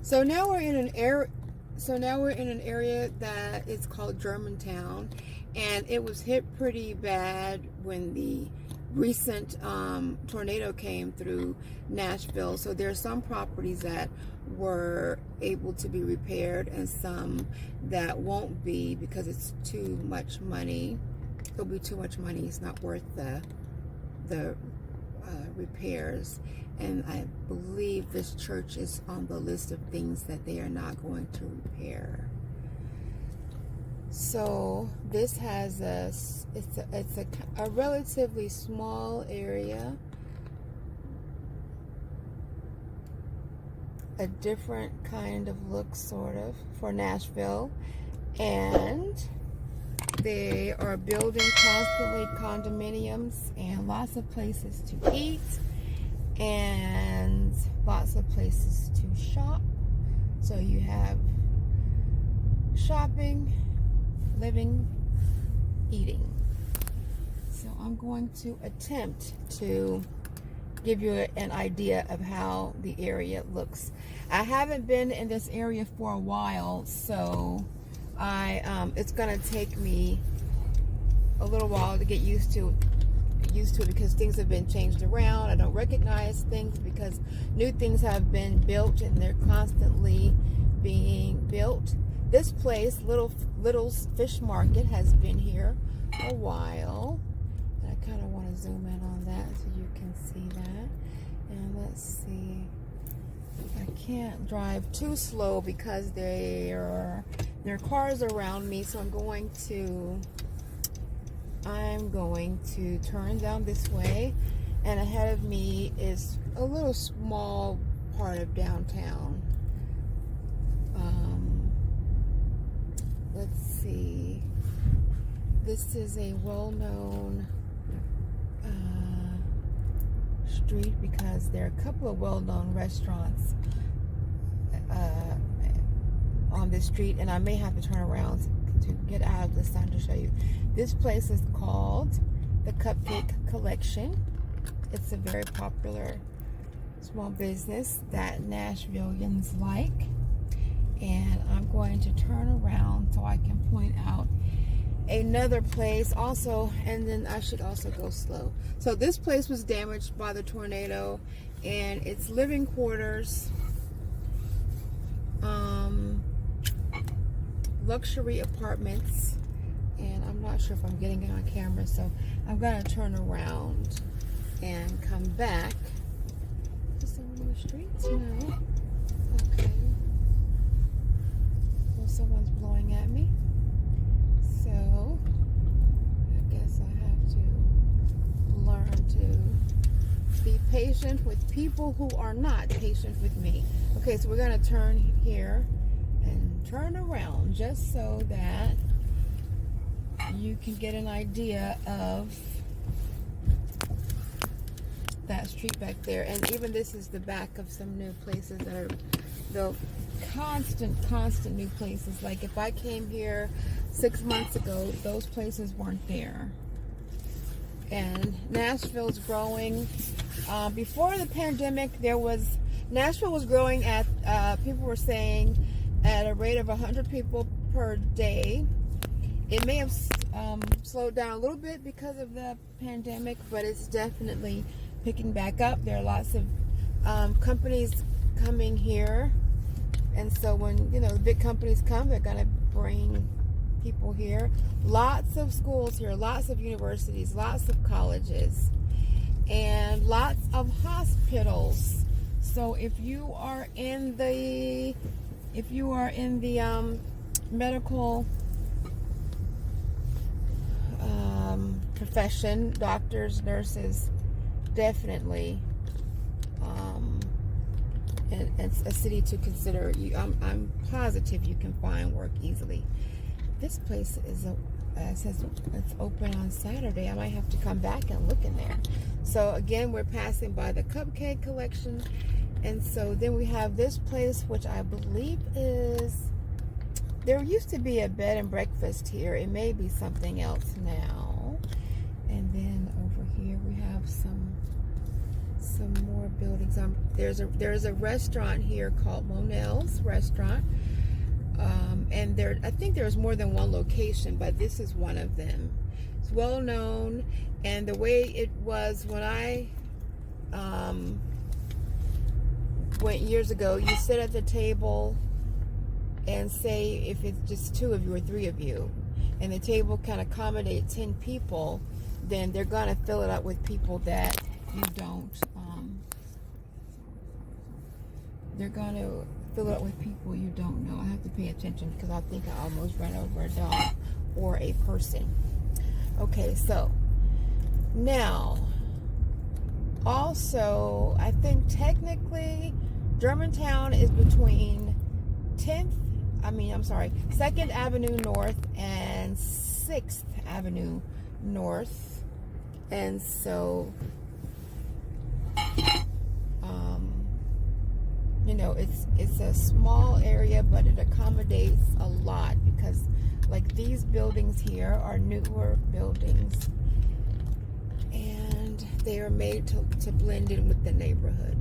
So now we're in an area. So now we're in an area that is called Germantown, and it was hit pretty bad when the recent tornado came through Nashville. So there are some properties that were able to be repaired, and some that won't be because it's too much money. It'll be too much money. It's not worth the repairs. And I believe this church is on the list of things that they are not going to repair. So this has it's a relatively small area, a different kind of look sort of for Nashville, and they are building constantly condominiums and lots of places to eat and lots of places to shop. So you have shopping, living, eating. So I'm going to attempt to give you an idea of how the area looks. I haven't been in this area for a while, so it's gonna take me a little while to get used to it because things have been changed around. I don't recognize things because new things have been built and they're constantly being built. This place, Little's Fish Market, has been here a while. And I kind of want to zoom in on that so you can see that. And let's see. I can't drive too slow because there are cars around me, so I'm going to turn down this way, and ahead of me is a little small part of downtown. Let's see. This is a well-known street because there are a couple of well-known restaurants on this street, and I may have to turn around to get out of the sun to show you. This place is called the Cupcake Collection. It's a very popular small business that Nashvillians like. And I'm going to turn around so I can point out another place also, and then I should also go slow. So this place was damaged by the tornado, and it's living quarters, luxury apartments, and I'm not sure if I'm getting it on camera, so I'm going to turn around and come back to some of the streets now. Okay. Well, someone's blowing at me, so I guess I have to learn to be patient with people who are not patient with me. Okay, so we're going to turn here and turn around just so that you can get an idea of that street back there. And even this is the back of some new places that are the constant new places. Like if I came here 6 months ago, those places weren't there. And Nashville's growing. Before the pandemic, Nashville was growing at, people were saying, at a rate of 100 people per day. It may have slowed down a little bit because of the pandemic, but it's definitely picking back up. There are lots of companies coming here, and so when the big companies come, they're going to bring people here. Lots of schools here, lots of universities, lots of colleges, and lots of hospitals. So if you are in the medical profession, doctors, nurses, definitely, and it's a city to consider. I'm positive you can find work easily. This place says it's open on Saturday. I might have to come back and look in there. So again, we're passing by the Cupcake Collection, and so then we have this place, which I believe is, there used to be a bed and breakfast here. It may be something else now. And then over here we have some more buildings. There's a restaurant here called Monell's Restaurant, and I think there's more than one location, but this is one of them. It's well known, and the way it was when I went years ago, you sit at the table and say if it's just 2 of you or 3 of you, and the table can accommodate 10 people, then they're gonna fill it up with people that you don't. They're gonna fill it up with people you don't know. I have to pay attention because I think I almost ran over a dog or a person. Okay, so now also I think technically Germantown is between 2nd Avenue North and 6th Avenue North, and so it's a small area, but it accommodates a lot because like these buildings here are newer buildings and they are made to blend in with the neighborhood.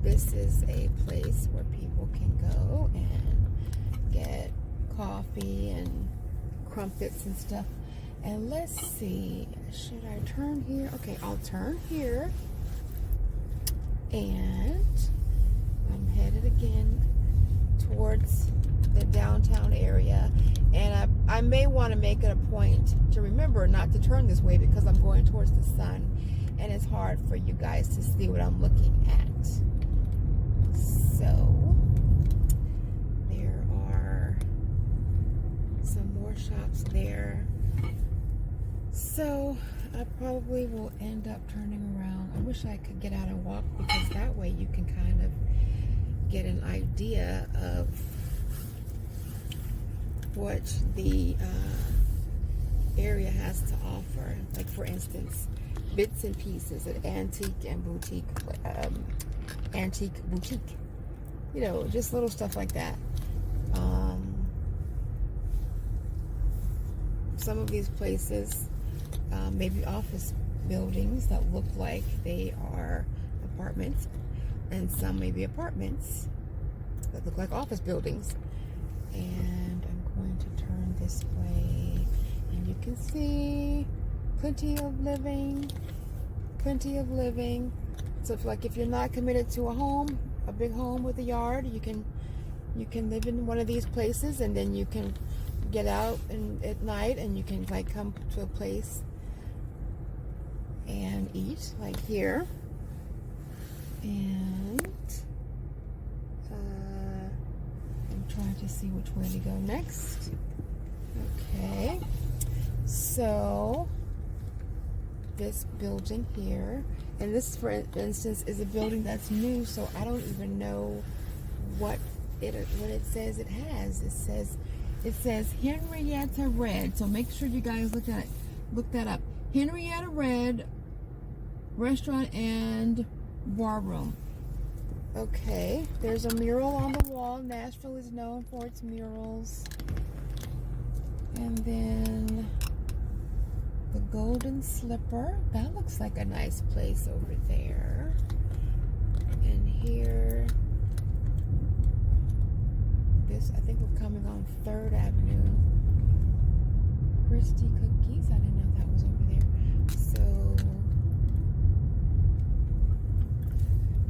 This is a place where people can go and get coffee and crumpets and stuff. And let's see, should I turn here? Okay, I'll turn here. And I'm headed again towards the downtown area. And I may want to make it a point to remember not to turn this way because I'm going towards the sun. And it's hard for you guys to see what I'm looking at. So there are some more shops there. So I probably will end up turning around. I wish I could get out and walk because that way you can kind of get an idea of what the area has to offer. Like for instance, bits and pieces at antique boutique. You know, just little stuff like that. Some of these places, maybe office buildings that look like they are apartments, and some maybe apartments that look like office buildings. And I'm going to turn this way, and you can see plenty of living. So if you're not committed to a big home with a yard, you can live in one of these places, and then you can get out at night and you can like come to a place and eat, like here. And I'm trying to see which way to go next. Okay, so this building here, and this for instance is a building that's new, so I don't even know what it says it has. It says Henrietta Red, so make sure you guys look that up. Henrietta Red Restaurant and Bar Room. Okay, there's a mural on the wall. Nashville is known for its murals. And then the Golden Slipper. That looks like a nice place over there. And here, I think we're coming on 3rd Avenue. Christie Cookies. I didn't know that was over there. So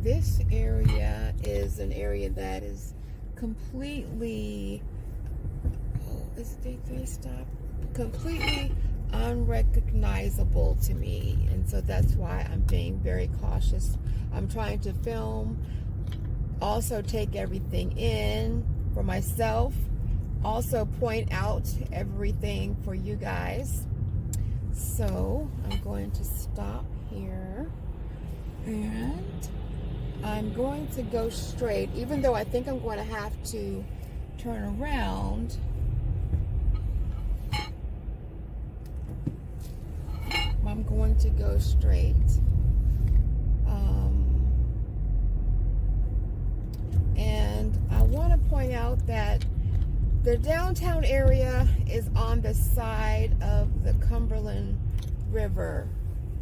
this area is an area that is completely, completely unrecognizable to me. And so that's why I'm being very cautious. I'm trying to film, also take everything in for myself, also point out everything for you guys. So I'm going to stop here and I'm going to go straight, even though I think I'm going to have to turn around. I'm going to go straight. And I want to point out that the downtown area is on the side of the Cumberland River,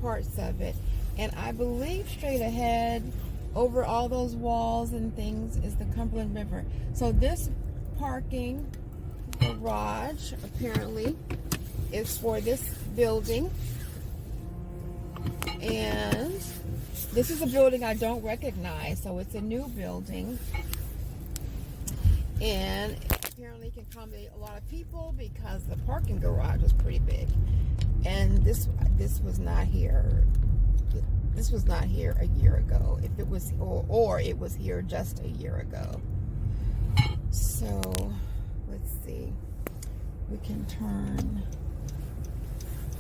parts of it. And I believe straight ahead over all those walls and things is the Cumberland River. So this parking garage apparently is for this building, and this is a building I don't recognize, so it's a new building, and apparently can accommodate a lot of people because the parking garage is pretty big. And this was not here. This was not here a year ago. If it was, or it was here just a year ago. So let's see. We can turn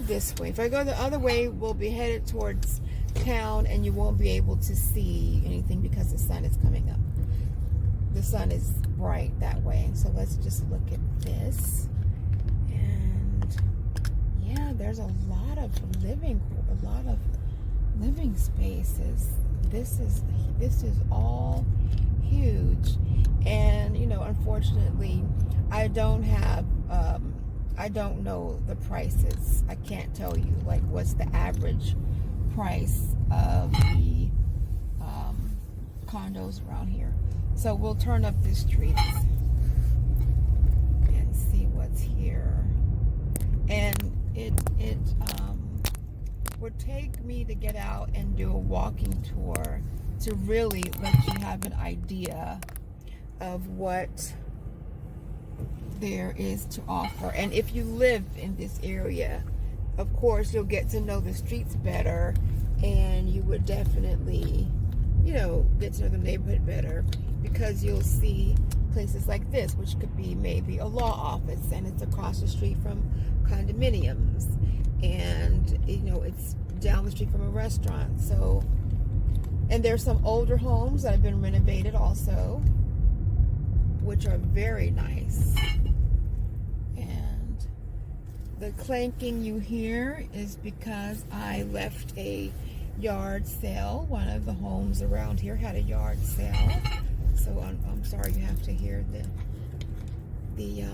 this way. If I go the other way, we'll be headed towards town, and you won't be able to see anything because the sun is coming up. The sun is bright that way. So let's just look at this. And yeah, there's a lot of living spaces. This is all huge. And you know, unfortunately, I don't know the prices. I can't tell you like what's the average price of the condos around here. So we'll turn up the streets and see what's here. And it would take me to get out and do a walking tour to really let you have an idea of what there is to offer. And if you live in this area, of course, you'll get to know the streets better, and you would definitely, you know, get to know the neighborhood better, because you'll see places like this, which could be maybe a law office, and it's across the street from condominiums, and you know, it's down the street from a restaurant. So, and there's some older homes that have been renovated also, which are very nice. And the clanking you hear is because I left a yard sale. One of the homes around here had a yard sale, so I'm sorry you have to hear the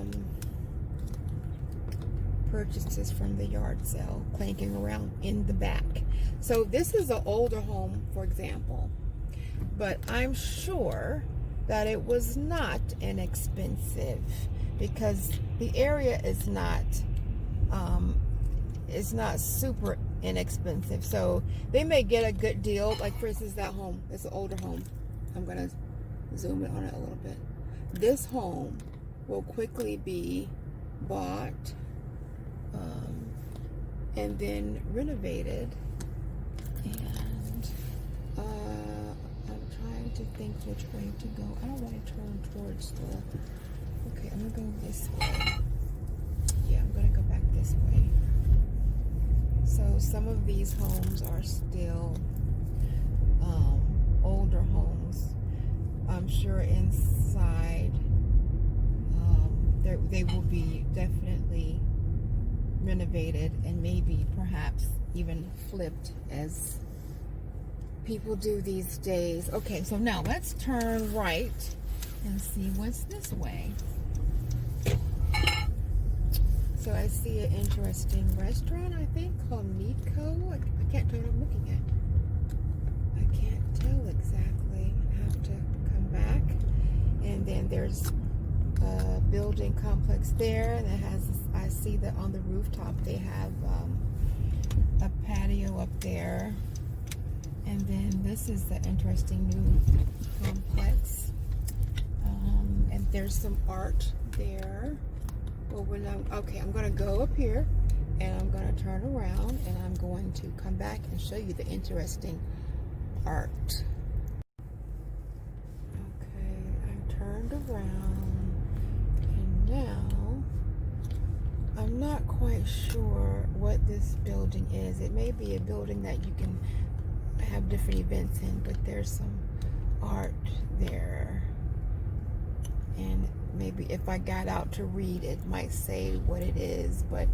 purchases from the yard sale clanking around in the back. So this is an older home, for example, but I'm sure that it was not inexpensive, because the area is not super inexpensive. So they may get a good deal. Like for instance, that home, it's an older home. I'm gonna zoom in on it a little bit. This home will quickly be bought and then renovated. And I'm trying to think which way to go. I don't want to turn towards the... Okay, I'm gonna go this way. Yeah, I'm gonna go back this way. So some of these homes are still older homes. I'm sure inside they will be definitely renovated, and maybe perhaps even flipped, as people do these days. Okay, so now let's turn right and see what's this way. So I see an interesting restaurant, I think, called Nico. I can't tell what I'm looking at. I can't tell exactly. I have to come back. And then there's a building complex there that has, I see that on the rooftop they have a patio up there. And then this is the interesting new complex. And there's some art there. Well, okay, I'm going to go up here, and I'm going to turn around, and I'm going to come back and show you the interesting art. Okay, I turned around, and now I'm not quite sure what this building is. It may be a building that you can have different events in, but there's some art there. And maybe if I got out to read, it might say what it is, but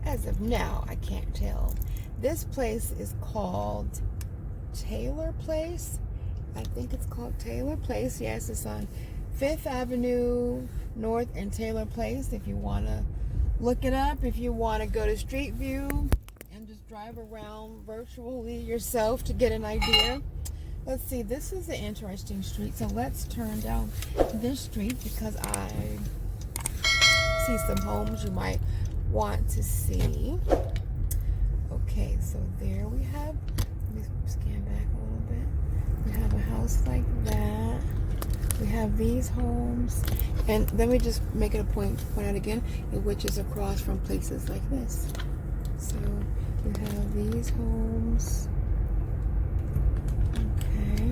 as of now, I can't tell. This place is called Taylor Place. I think it's called Taylor Place. Yes, it's on 5th Avenue North and Taylor Place. If you want to look it up, if you want to go to Street View and just drive around virtually yourself to get an idea. let's see, this is an interesting street. So let's turn down this street because I see some homes you might want to see. Okay, so there we have, let me scan back a little bit. We have a house like that. We have these homes. And let me just make it a point to point out again, which is across from places like this. So we have these homes. Okay.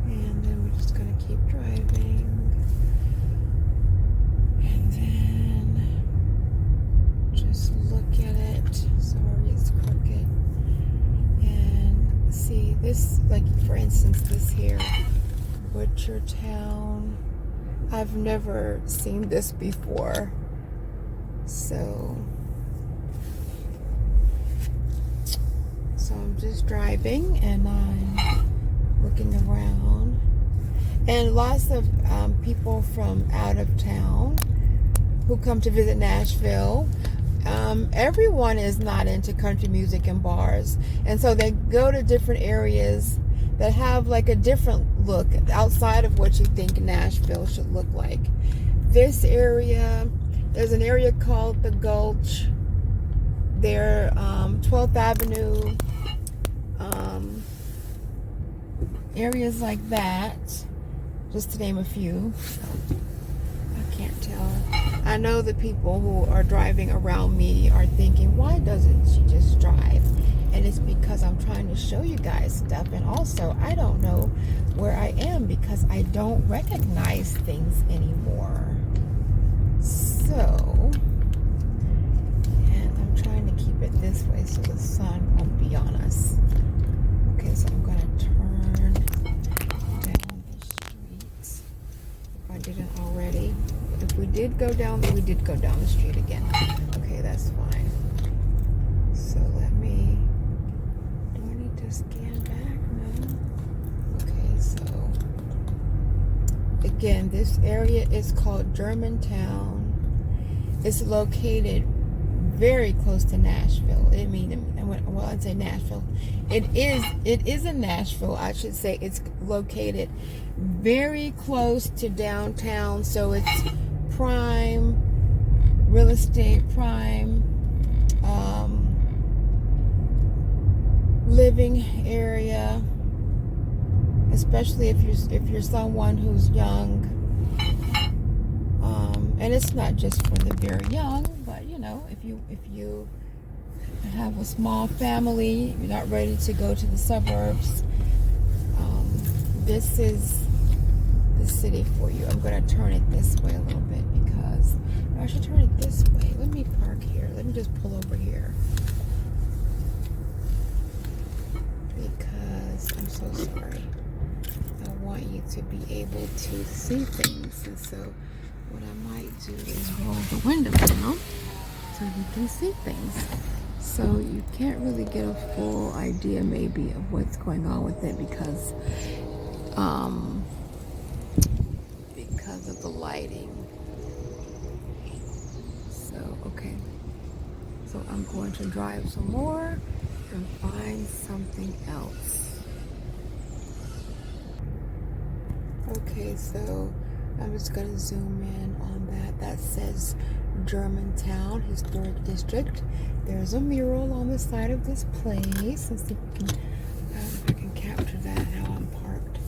And then we're just going to keep driving. And then just look at it. Sorry, it's crooked. And see this, like for instance, this here, Butchertown. I've never seen this before. So I'm just driving and I'm looking around. And lots of people from out of town who come to visit Nashville. Everyone is not into country music and bars. And so they go to different areas that have like a different look outside of what you think Nashville should look like. This area, there's an area called the Gulch. There, 12th Avenue, areas like that, just to name a few. I can't tell. I know the people who are driving around me are thinking, why doesn't she just drive? And it's because I'm trying to show you guys stuff. And also, I don't know where I am because I don't recognize things anymore. So, and I'm trying to keep it this way so the sun won't be on us. Okay, so I'm going to turn down the streets. If I didn't already. If we did go down, then we did go down the street again. Okay, that's fine. So let me... scan back now. Okay, so again, this area is called Germantown. It's located very close to Nashville. Well, I'd say Nashville. It is in Nashville, I should say. It's located very close to downtown, so it's prime real estate, prime living area, especially if you're someone who's young, and it's not just for the very young, but you know, if you have a small family, you're not ready to go to the suburbs, this is the city for you. I'm going to turn it this way a little bit because I should turn it this way. Let me park here. Let me just pull over here. Because I'm so sorry. I want you to be able to see things. And so what I might do is roll the window down so you can see things. So you can't really get a full idea maybe of what's going on with it because of the lighting. So, okay. So I'm going to drive some more and find something else. Okay, so I'm just going to zoom in on that. That says Germantown Historic District. There's a mural on the side of this place. Let's see if I can capture that, how I'm parked.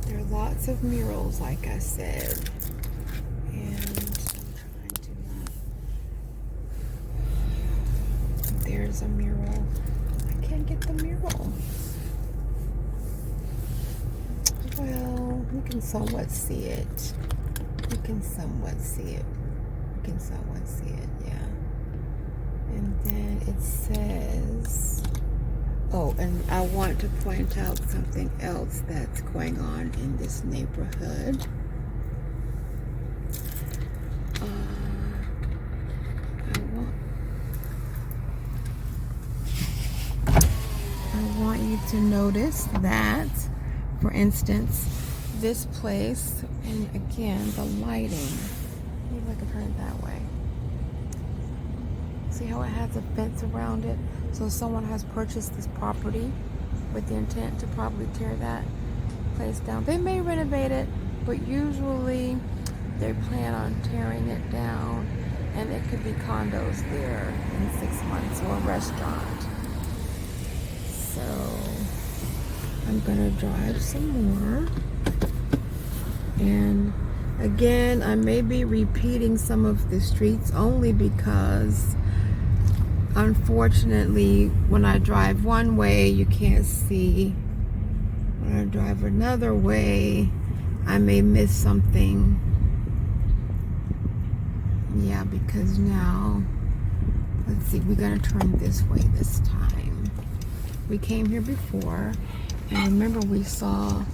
There are lots of murals, like I said. And I'm trying to not... There's a mural. I can't get the mural. Well, you can somewhat see it. You can somewhat see it. You can somewhat see it, yeah. And then it says... Oh, and I want to point out something else that's going on in this neighborhood. I want you to notice that, for instance, this place, and again, the lighting. Maybe I can turn it that way. See how it has a fence around it? So someone has purchased this property with the intent to probably tear that place down. They may renovate it, but usually they plan on tearing it down, and it could be condos there in 6 months or a restaurant. So I'm gonna drive some more, and again, I may be repeating some of the streets only because unfortunately when I drive one way you can't see. When I drive another way I may miss something. Yeah, because now, let's see, we're gonna turn this way this time. We came here before, and remember we saw,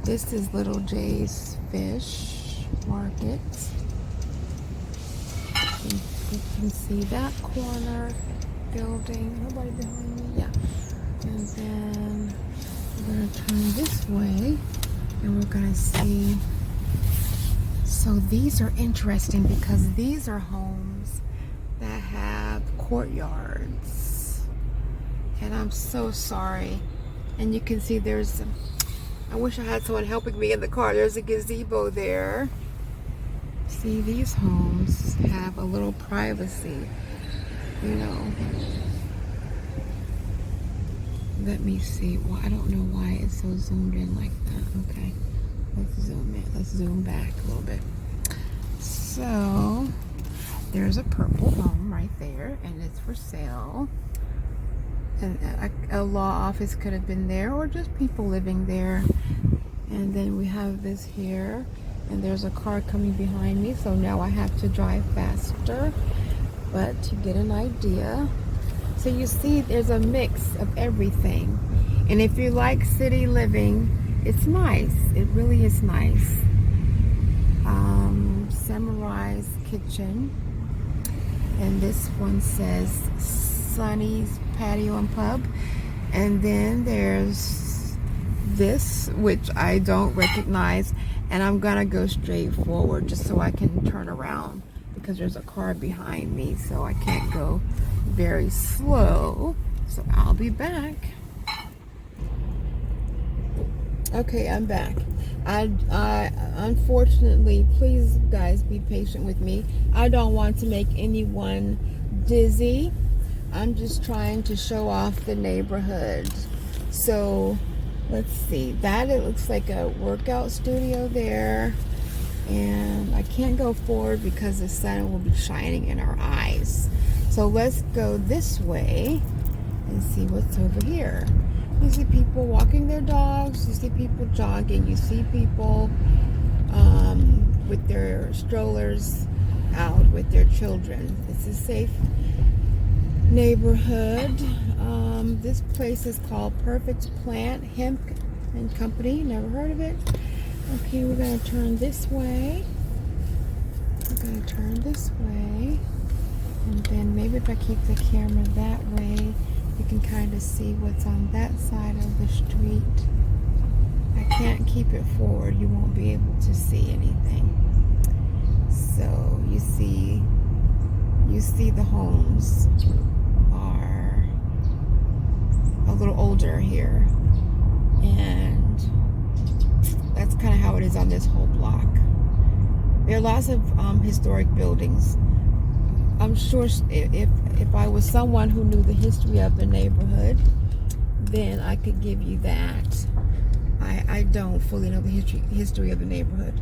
this is Little J's Fish Market. You can see that corner building. Nobody behind me? Yeah. And then we're gonna turn this way, and we're gonna see. So these are interesting because these are homes that have courtyards. And I'm so sorry. And you can see there's, I wish I had someone helping me in the car. There's a gazebo there. See, these homes have a little privacy, you know. Let me see. Well, I don't know why it's so zoomed in like that. Okay. Let's zoom in. Let's zoom back a little bit. So there's a purple home right there, and it's for sale. And a law office could have been there, or just people living there. And then we have this here, and there's a car coming behind me, so now I have to drive faster. But to get an idea, so you see there's a mix of everything. And if you like city living, it's nice. It really is nice. Samurai's Kitchen. And this one says Sunny's Patio and Pub. And then there's this, which I don't recognize. And I'm gonna go straight forward just so I can turn around because there's a car behind me, so I can't go very slow. So I'll be back. Okay, I'm back. I unfortunately, please guys be patient with me. I don't want to make anyone dizzy. I'm just trying to show off the neighborhood. So let's see, that it looks like a workout studio there, and I can't go forward because the sun will be shining in our eyes. So let's go this way and see what's over here. You see people walking their dogs, you see people jogging, you see people with their strollers out with their children. It's a safe neighborhood. This place is called Perfect Plant Hemp and Company. Never heard of it. Okay, we're gonna turn this way. We're gonna turn this way. And then maybe if I keep the camera that way, you can kind of see what's on that side of the street. I can't keep it forward. You won't be able to see anything. So you see the homes are a little older here. And that's kind of how it is on this whole block. There are lots of historic buildings. I'm sure if I was someone who knew the history of the neighborhood, then I could give you that. I don't fully know the history of the neighborhood,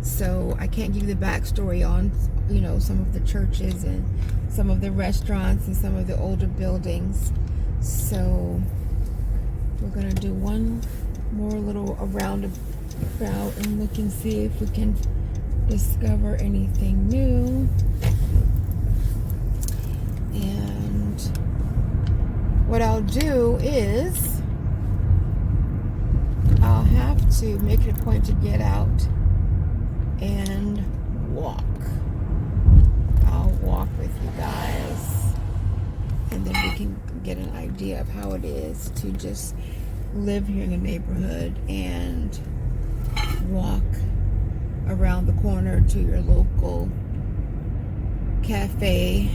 so I can't give you the backstory on, you know, some of the churches and some of the restaurants and some of the older buildings. So we're gonna do one more little roundabout and look and see if we can discover anything new. And what I'll do is I'll have to make it a point to get out and walk. I'll walk with you guys, and then we can get an idea of how it is to just live here in the neighborhood and walk around the corner to your local cafe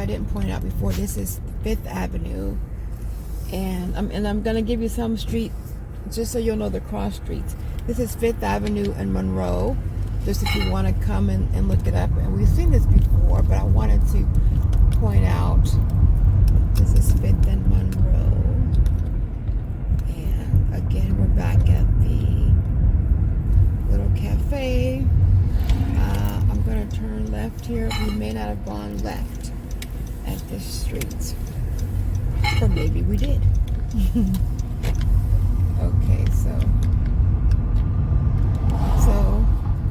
didn't point out before, this is 5th Avenue. And I'm going to give you some street, just so you'll know the cross streets. This is 5th Avenue and Monroe, just if you want to come and look it up. And we've seen this before, but I wanted to point out, this is 5th and Monroe. And again, we're back at the little cafe. I'm going to turn left here. We may not have gone left at this street. Or maybe we did. Okay, so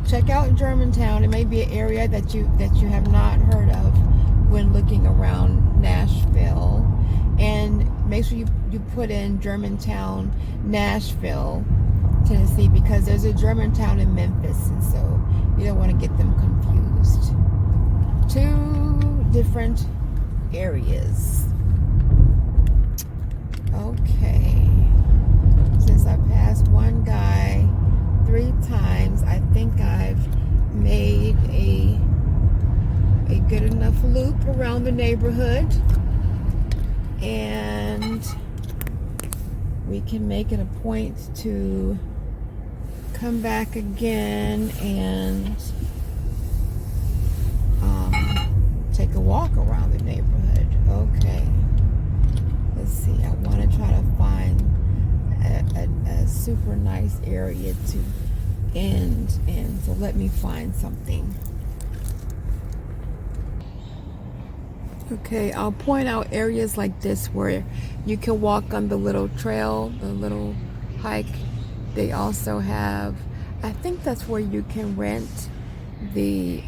check out Germantown. It may be an area that you have not heard of when looking around Nashville. And make sure you put in Germantown, Nashville, Tennessee, because there's a Germantown in Memphis, and so you don't want to get them confused. 2 different areas. Okay, since I passed one guy 3 times, I think I've made a good enough loop around the neighborhood, and we can make it a point to come back again and take a walk around the neighborhood. Okay. Let's see, I want to try to find a super nice area to end in. So let me find something. Okay, I'll point out areas like this where you can walk on the little trail, the little hike. They also have, I think that's where you can rent the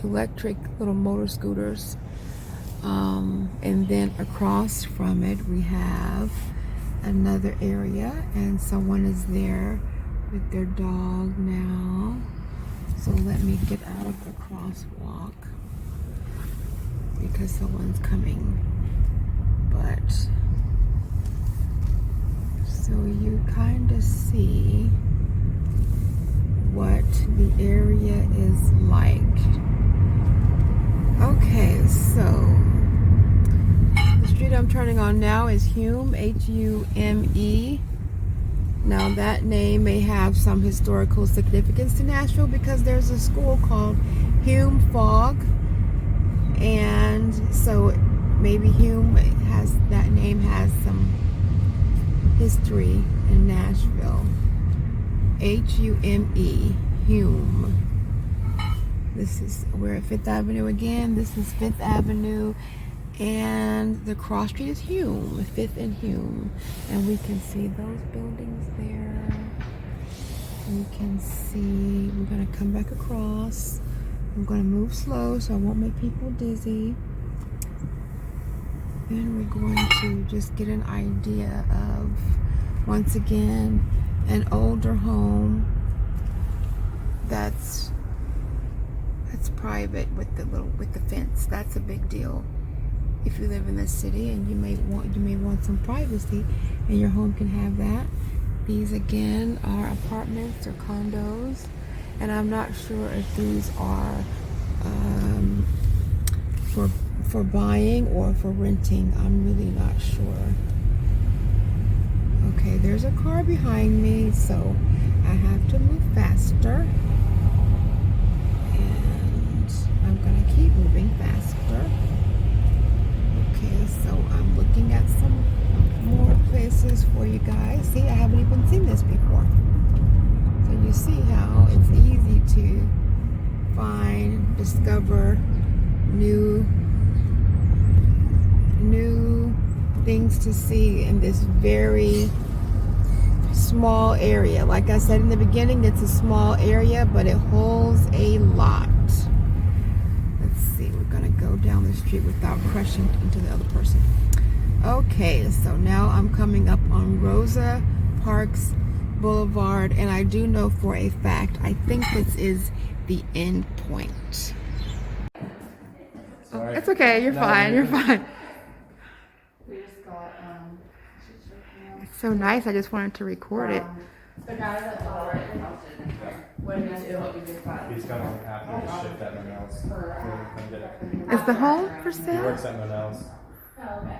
electric little motor scooters. And then across from it we have another area, and someone is there with their dog now. So let me get out of the crosswalk because someone's coming. But so you kind of see what the area is like. Okay, so the street I'm turning on now is Hume, Hume. Now that name may have some historical significance to Nashville because there's a school called Hume Fogg, and so maybe Hume that name has some history in Nashville. Hume, Hume. We're at 5th Avenue again. This is 5th Avenue, and the cross street is Hume, 5th and Hume. And we can see those buildings there. We can see, we're gonna come back across. I'm gonna move slow so I won't make people dizzy. And we're going to just get an idea of, once again, an older home that's private with the fence. That's a big deal if you live in the city, and you may want some privacy, and your home can have that. These again are apartments or condos, and I'm not sure if these are for buying or for renting. I'm really not sure. Okay, there's a car behind me, so I have to move faster. I'm gonna keep moving faster. Okay, so I'm looking at some more places for you guys. See, I haven't even seen this before. So you see how it's easy to discover new things to see in this very small area. Like I said in the beginning, it's a small area, but it holds a lot. We're gonna go down the street without crushing into the other person. Okay, so now I'm coming up on Rosa Parks Boulevard, and I do know for a fact, I think this is the end point. Oh, it's okay, you're fine, you're fine. We just got, It's so nice, I just wanted to record it. the guy that bought it. What did you do? What did you find? He's coming after his shift at Manel's. Come get it. Is the home for He sale? works at Manel's. Oh, okay.